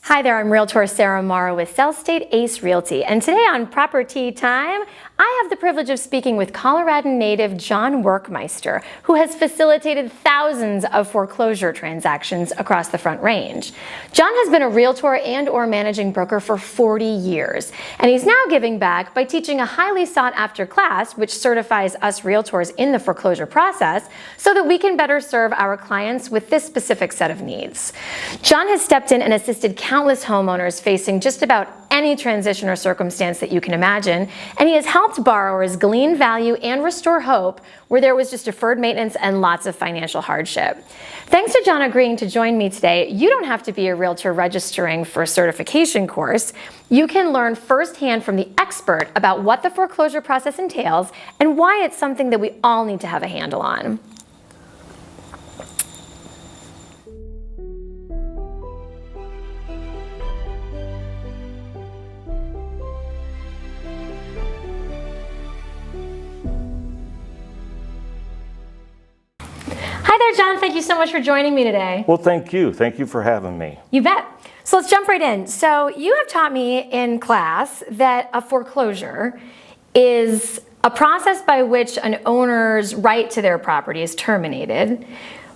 Hi there, I'm Realtor Sarah Morrow with Sellstate Ace Realty, and today on Property Time, I have the privilege of speaking with Colorado native John Werkmeister, who has facilitated thousands of foreclosure transactions across the Front Range. John has been a realtor and/or managing broker for 40 years, and he's now giving back by teaching a highly sought-after class which certifies us realtors in the foreclosure process so that we can better serve our clients with this specific set of needs. John has stepped in and assisted countless homeowners facing just about any transition or circumstance that you can imagine, and he has helped borrowers glean value and restore hope where there was just deferred maintenance and lots of financial hardship. Thanks to John agreeing to join me today, you don't have to be a realtor registering for a certification course. You can learn firsthand from the expert about what the foreclosure process entails and why it's something that we all need to have a handle on. Hi there, John. Thank you so much for joining me today. Well, thank you. Thank you for having me. You bet. So let's jump right in. So you have taught me in class that a foreclosure is a process by which an owner's right to their property is terminated,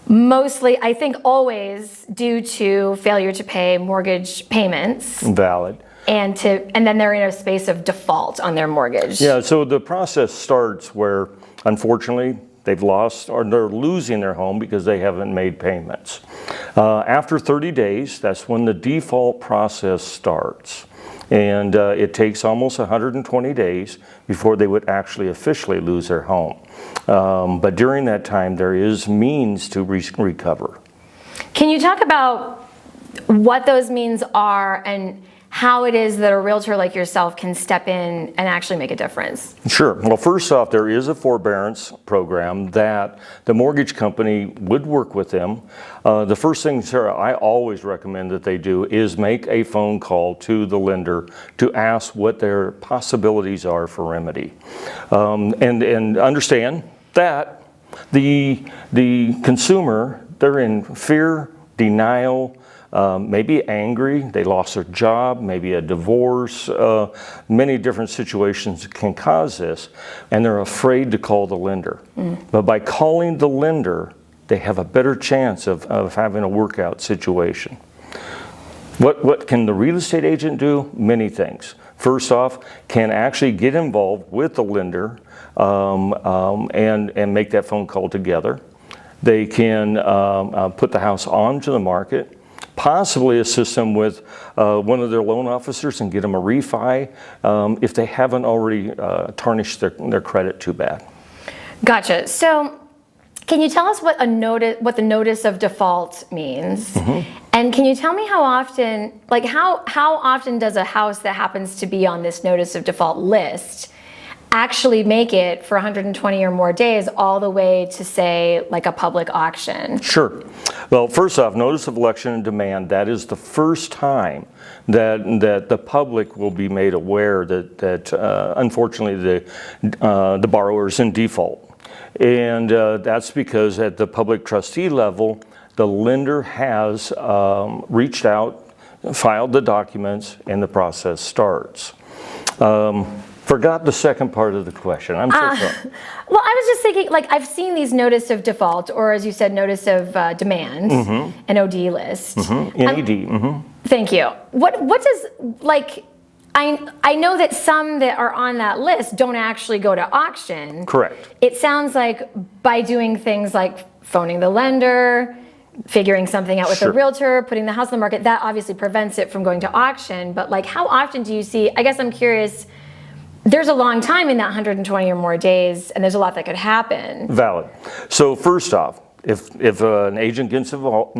mostly, I think always, due to failure to pay mortgage payments. Valid. And then they're in a space of default on their mortgage. Yeah, so the process starts where, unfortunately, they've lost or they're losing their home because they haven't made payments. After 30 days, that's when the default process starts. And it takes almost 120 days before they would actually officially lose their home. But during that time, there is means to recover. Can you talk about what those means are and how it is that a realtor like yourself can step in and actually make a difference? Sure. Well, first off, there is a forbearance program that the mortgage company would work with them. The first thing, Sarah, I always recommend that they do is make a phone call to the lender to ask what their possibilities are for remedy. And understand that the consumer, they're in fear, denial, maybe angry, they lost their job, maybe a divorce, many different situations can cause this, and they're afraid to call the lender. But by calling the lender, they have a better chance of having a workout situation. What can the real estate agent do? Many things. First off, can actually get involved with the lender and make that phone call together. They can put the house onto the market, possibly assist them with one of their loan officers and get them a refi if they haven't already tarnished their credit too bad. Gotcha. So can you tell us what the notice of default means? And can you tell me how often does a house that happens to be on this notice of default list actually make it for 120 or more days all the way to, say, like a public auction? Sure. Well, first off, notice of election and demand, that is the first time that the public will be made aware that unfortunately the borrower is in default. And that's because at the public trustee level, the lender has reached out, filed the documents, and the process starts. Forgot the second part of the question. I'm so sorry. Well, I was just thinking, like, I've seen these notice of default, or as you said, notice of demand, an OD list. NED. Thank you. What does, like, I know that some that are on that list don't actually go to auction. Correct. It sounds like by doing things like phoning the lender, figuring something out with a realtor, putting the house on the market, that obviously prevents it from going to auction. But, like, how often do you see, I guess I'm curious, there's a long time in that 120 or more days, and there's a lot that could happen. Valid. So first off, if an agent gets involved,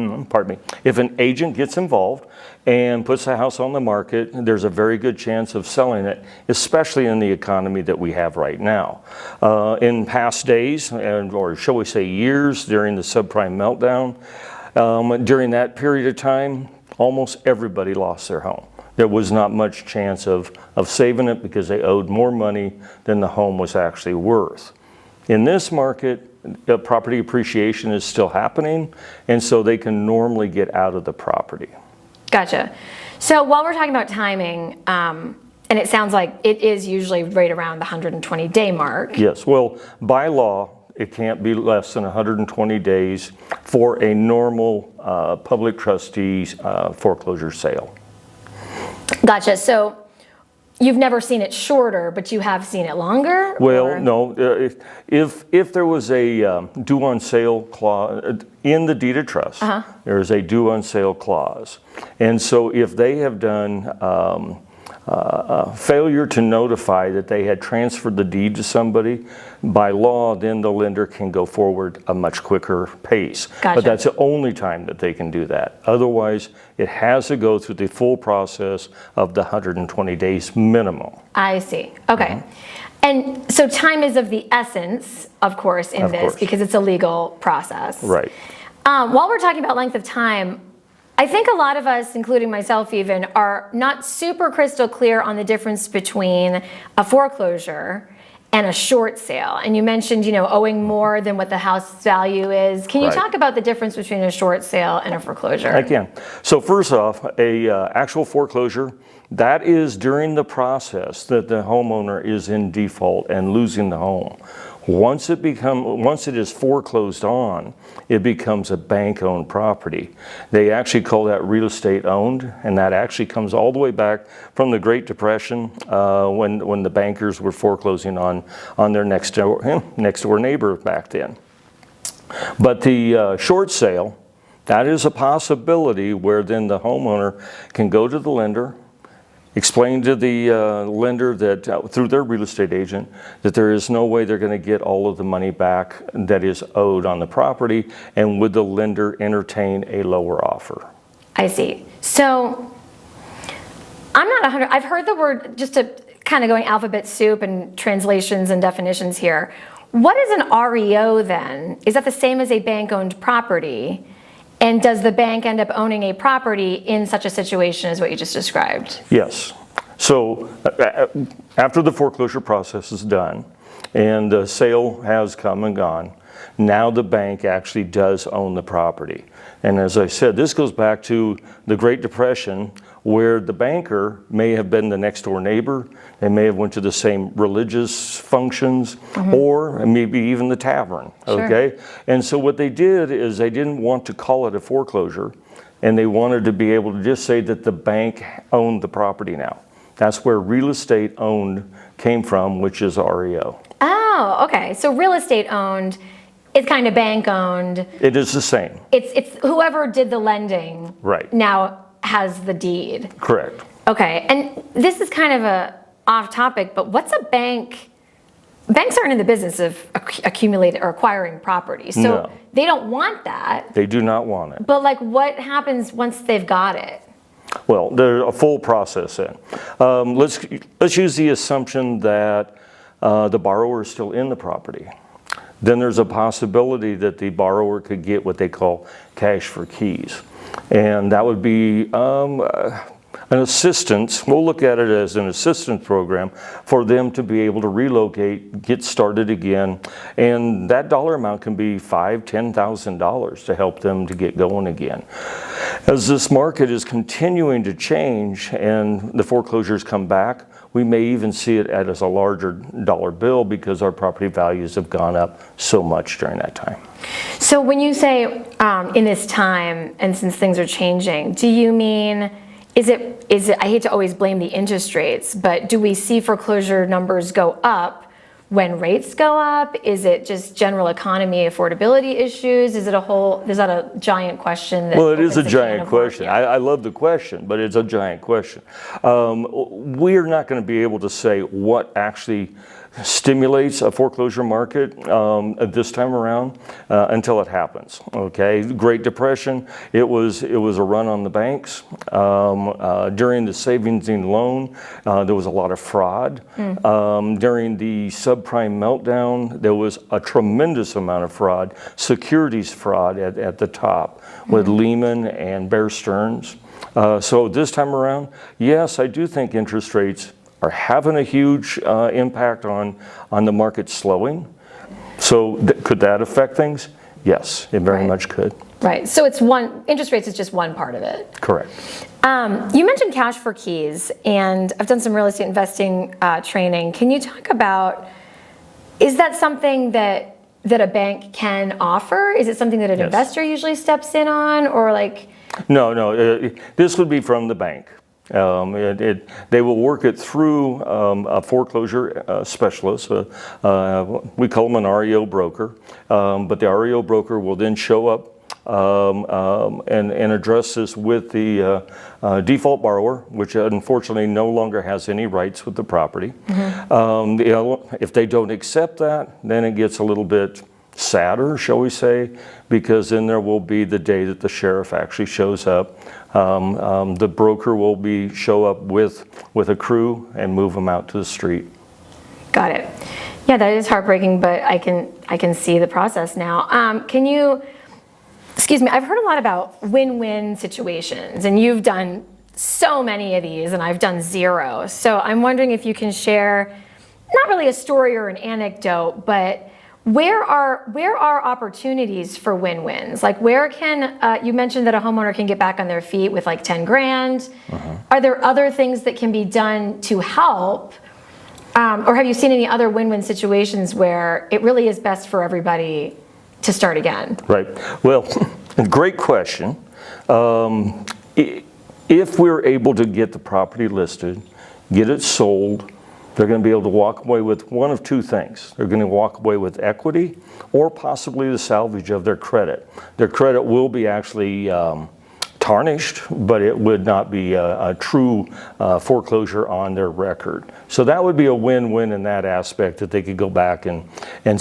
if an agent gets involved and puts the house on the market, there's a very good chance of selling it, especially in the economy that we have right now. In past days, or shall we say years, during the subprime meltdown, during that period of time, almost everybody lost their home. There was not much chance of saving it because they owed more money than the home was actually worth. In this market, property appreciation is still happening, and so they can normally get out of the property. Gotcha. So while we're talking about timing, and it sounds like it is usually right around the 120-day mark. Yes, well, by law, it can't be less than 120 days for a normal public trustee's foreclosure sale. Gotcha. So you've never seen it shorter, but you have seen it longer? Well, or? no. If there was a due on sale clause in the deed of trust, there is a due on sale clause. And so if they have done failure to notify that they had transferred the deed to somebody, by law, then the lender can go forward a much quicker pace. Gotcha. But that's the only time that they can do that. Otherwise, it has to go through the full process of the 120 days minimum. I see. Okay. And so time is of the essence, of course, in this, because it's a legal process. Right. While we're talking about length of time, I think a lot of us, including myself even, are not super crystal clear on the difference between a foreclosure and a short sale. And you mentioned, owing more than what the house value is. Can you talk about the difference between a short sale and a foreclosure? I can. So first off, a actual foreclosure, that is during the process that the homeowner is in default and losing the home. Once it is foreclosed on, it becomes a bank-owned property. They actually call that real estate owned, and that actually comes all the way back from the Great Depression when the bankers were foreclosing on their next door neighbor back then. But the short sale, that is a possibility where then the homeowner can go to the lender, explain to the lender that through their real estate agent that there is no way they're going to get all of the money back that is owed on the property, and would the lender entertain a lower offer. I see. So I'm not 100. I've heard the word, just to kind of going alphabet soup and translations and definitions here. What is an REO then? Is that the same as a bank-owned property? And does the bank end up owning a property in such a situation as what you just described? Yes. So after the foreclosure process is done and the sale has come and gone, now the bank actually does own the property. And as I said, this goes back to the Great Depression, where the banker may have been the next door neighbor. They may have went to the same religious functions, or maybe even the tavern, okay? And so what they did is they didn't want to call it a foreclosure, and they wanted to be able to just say that the bank owned the property now. That's where real estate owned came from, which is REO. Oh, okay. So real estate owned, it's kind of bank owned. It is the same. It's whoever did the lending now has the deed. Correct. Okay, and this is kind of a off topic, but what's a bank? Banks aren't in the business of accumulating or acquiring property, so they don't want that. They do not want it. But like, what happens once they've got it? Well, there's a full process in. Let's use the assumption that the borrower is still in the property. Then there's a possibility that the borrower could get what they call cash for keys. And that would be an assistance. We'll look at it as an assistance program for them to be able to relocate, get started again. And that dollar amount can be $5,000, $10,000 to help them to get going again. As this market is continuing to change and the foreclosures come back, we may even see it as a larger dollar bill because our property values have gone up so much during that time. So when you say in this time, and since things are changing, do you mean, is it, I hate to always blame the interest rates, but do we see foreclosure numbers go up when rates go up? Is it just general economy affordability issues? Is that a giant question? Well, it is a giant question. I love the question, but it's a giant question. We're not going to be able to say what actually stimulates a foreclosure market this time around until it happens. Okay, Great Depression, it was a run on the banks. During the savings and loan, there was a lot of fraud. During the subprime meltdown, there was a tremendous amount of fraud, securities fraud at the top with Lehman and Bear Stearns. So this time around, yes, I do think interest rates are having a huge impact on the market slowing. So could that affect things? Yes, it very much could. Right. So interest rates is just one part of it. Correct. You mentioned cash for keys, and I've done some real estate investing training. Can you talk about, is that something that a bank can offer? Is it something that an investor usually steps in on, or like? No, this would be from the bank. They will work it through a foreclosure specialist. We call them an REO broker, but the REO broker will then show up and address this with the default borrower, which unfortunately no longer has any rights with the property. If they don't accept that, then it gets a little bit sadder, shall we say, because then there will be the day that the sheriff actually shows up. The broker will show up with a crew and move them out to the street. Got it. Yeah, that is heartbreaking, but I can see the process now. Excuse me, I've heard a lot about win-win situations, and you've done so many of these, and I've done zero. So I'm wondering if you can share, not really a story or an anecdote, but where are opportunities for win-wins? Like where can, you mentioned that a homeowner can get back on their feet with like 10 grand. Are there other things that can be done to help? Or have you seen any other win-win situations where it really is best for everybody to start again? Right. Well, great question. If we're able to get the property listed, get it sold, they're going to be able to walk away with one of two things. They're going to walk away with equity or possibly the salvage of their credit. Their credit will be actually tarnished, but it would not be a true foreclosure on their record. So that would be a win-win in that aspect, that they could go back and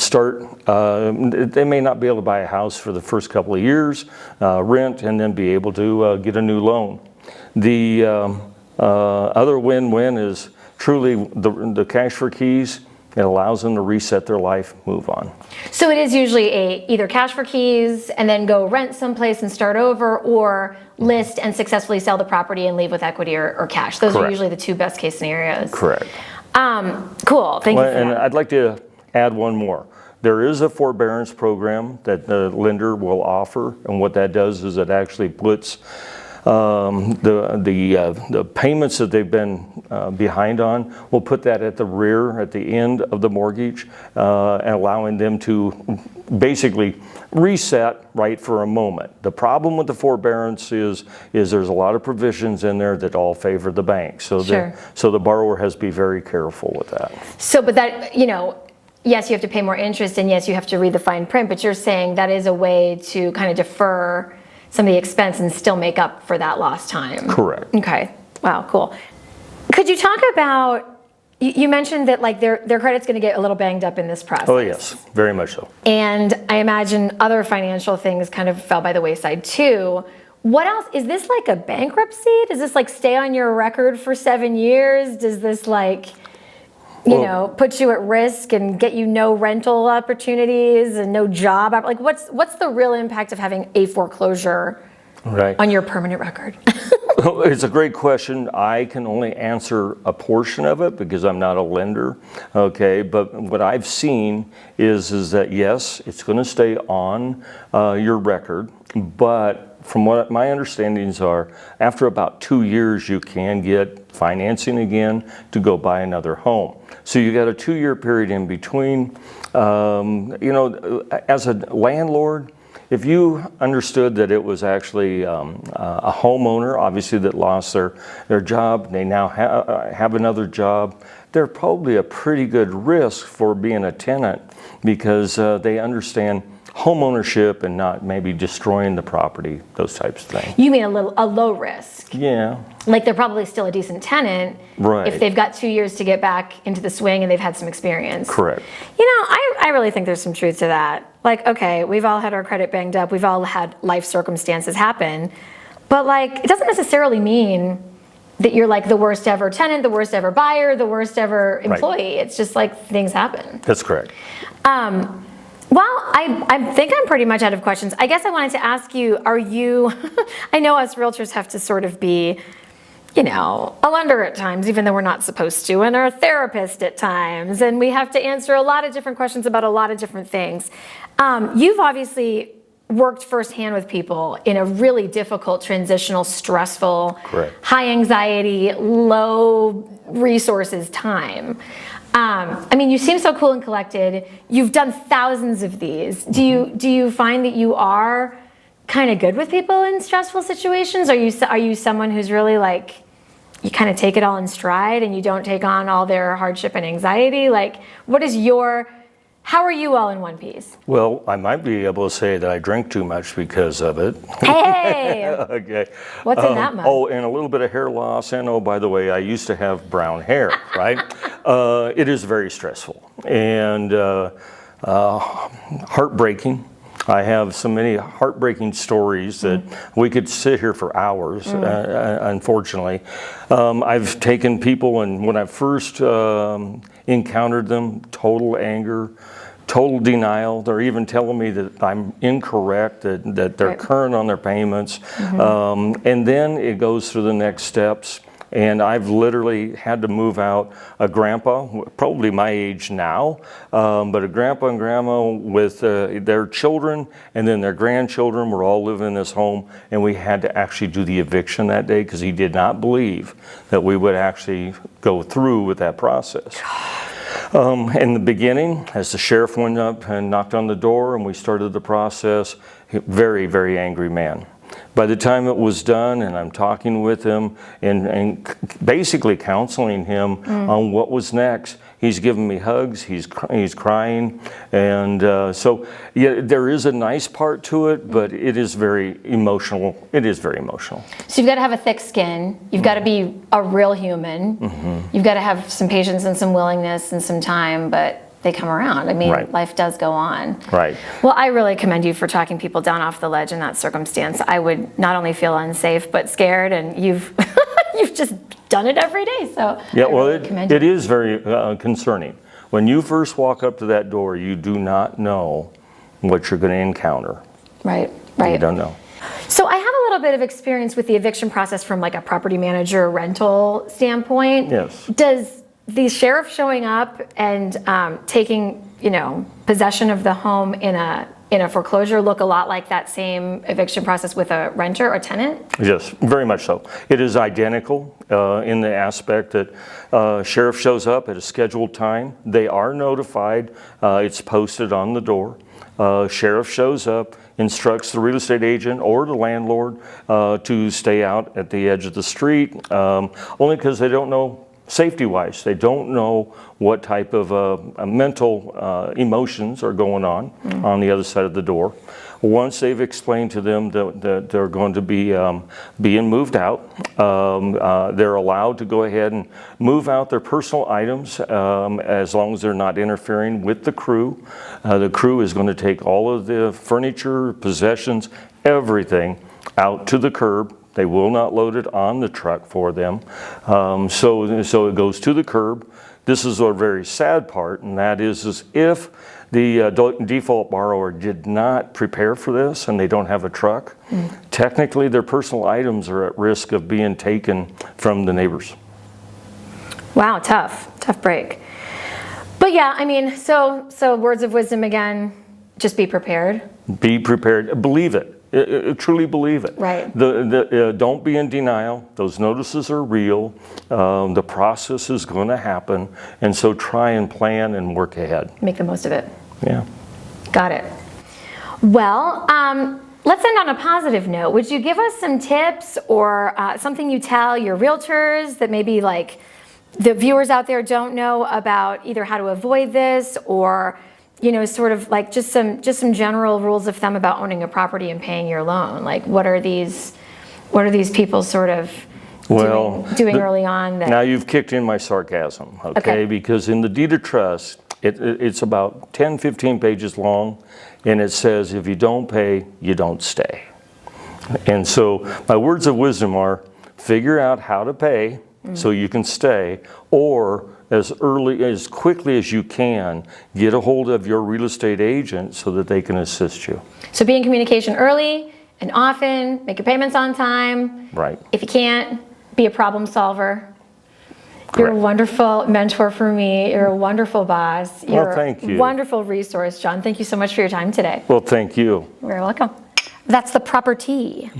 start. They may not be able to buy a house for the first couple of years, rent, and then be able to get a new loan. The other win-win is truly the cash for keys. It allows them to reset their life, move on. So it is usually either cash for keys and then go rent someplace and start over, or list and successfully sell the property and leave with equity or cash. Those are usually the two best case scenarios. Correct. Cool, thank you for and that. I'd like to add one more. There is a forbearance program that the lender will offer, and what that does is it actually puts the payments that they've been behind on, we'll put that at the rear, at the end of the mortgage, and allowing them to basically reset right for a moment. The problem with the forbearance is there's a lot of provisions in there that all favor the bank. So so the borrower has to be very careful with that. So, but that, yes, you have to pay more interest, and yes, you have to read the fine print, but you're saying that is a way to kind of defer some of the expense and still make up for that lost time. Correct. Okay. Wow, cool. Could you talk about, you mentioned that like their credit's going to get a little banged up in this process. Oh yes, very much so. And I imagine other financial things kind of fell by the wayside too. What else? Is this like a bankruptcy? Does this like stay on your record for 7 years? Does this like, put you at risk and get you no rental opportunities and no job? Like what's the real impact of having a foreclosure on your permanent record? It's a great question. I can only answer a portion of it because I'm not a lender, okay? But what I've seen is that yes, it's going to stay on your record, but from what my understandings are, after about 2 years, you can get financing again to go buy another home. So you got a 2-year period in between. As a landlord, if you understood that it was actually a homeowner, obviously that lost their job, they now have another job, they're probably a pretty good risk for being a tenant because they understand homeownership and not maybe destroying the property, those types of things. You mean a low risk? Yeah. Like they're probably still a decent tenant if they've got 2 years to get back into the swing and they've had some experience. Correct. I really think there's some truth to that. Like, okay, we've all had our credit banged up, we've all had life circumstances happen, but like, it doesn't necessarily mean that you're like the worst ever tenant, the worst ever buyer, the worst ever employee. It's just like things happen. That's correct. Well, I think I'm pretty much out of questions. I guess I wanted to ask you, are you, I know us realtors have to sort of be, a lender at times, even though we're not supposed to, and a therapist at times, and we have to answer a lot of different questions about a lot of different things. You've obviously worked firsthand with people in a really difficult, transitional, stressful, Correct. high anxiety, low resources time. I mean, you seem so cool and collected. You've done thousands of these. Do you find that you are kind of good with people in stressful situations? Are you someone who's really like, you kind of take it all in stride and you don't take on all their hardship and anxiety? Like, how are you all in one piece? Well, I might be able to say that I drink too much because of it. Hey! Okay. What's in that mug? Oh, and a little bit of hair loss. And oh, by the way, I used to have brown hair, right? It is very stressful and heartbreaking. I have so many heartbreaking stories that we could sit here for hours, unfortunately. I've taken people, and when I first encountered them, total anger, total denial. They're even telling me that I'm incorrect, that they're current on their payments. And then it goes through the next steps. And I've literally had to move out a grandpa, probably my age now, but a grandpa and grandma with their children and then their grandchildren were all living in this home. And we had to actually do the eviction that day because he did not believe that we would actually go through with that process. In the beginning, as the sheriff went up and knocked on the door and we started the process, very, very angry man. By the time it was done and I'm talking with him and basically counseling him on what was next, he's giving me hugs, he's crying. And so, yeah, there is a nice part to it, but it is very emotional. It is very emotional. So you've got to have a thick skin. You've got to be a real human. You've got to have some patience and some willingness and some time, but they come around. I mean, life does go on. Right. Well, I really commend you for talking people down off the ledge in that circumstance. I would not only feel unsafe, but scared, and you've you've just done it every day. So yeah, I well, really commend you. it is very concerning. When you first walk up to that door, you do not know what you're going to encounter. Right. You don't know. So I have a little bit of experience with the eviction process from like a property manager rental standpoint. Yes. Does the sheriff showing up and taking, possession of the home in a foreclosure look a lot like that same eviction process with a renter or tenant? Yes, very much so. It is identical in the aspect that sheriff shows up at a scheduled time. They are notified. It's posted on the door. Sheriff shows up, instructs the real estate agent or the landlord to stay out at the edge of the street, only because they don't know. Safety-wise, they don't know what type of mental emotions are going on the other side of the door. Once they've explained to them that they're going to be being moved out, they're allowed to go ahead and move out their personal items as long as they're not interfering with the crew. The crew is going to take all of the furniture, possessions, everything out to the curb. They will not load it on the truck for them. So it goes to the curb. This is a very sad part, and that is if the default borrower did not prepare for this and they don't have a truck, technically their personal items are at risk of being taken from the neighbors. Wow, tough break. But yeah, I mean, so words of wisdom again, just be prepared. Be prepared, believe it. Truly believe it. Right. Don't be in denial. Those notices are real. The process is going to happen. And so try and plan and work ahead. Make the most of it. Yeah. Got it. Well, let's end on a positive note. Would you give us some tips or something you tell your realtors that maybe like the viewers out there don't know about either how to avoid this or sort of like just some general rules of thumb about owning a property and paying your loan? Like what are these people sort of doing early on? Now you've kicked in my sarcasm, okay? Because in the deed of trust, it's about 10, 15 pages long, and it says if you don't pay, you don't stay. And so my words of wisdom are figure out how to pay so you can stay, or as quickly as you can, get a hold of your real estate agent so that they can assist you. So be in communication early and often, make your payments on time. Right. If you can't, be a problem solver. Correct. You're a wonderful mentor for me. You're a wonderful boss. You're thank you. A wonderful resource, John. Thank you so much for your time today. Well, thank you. You're welcome. That's the proper T.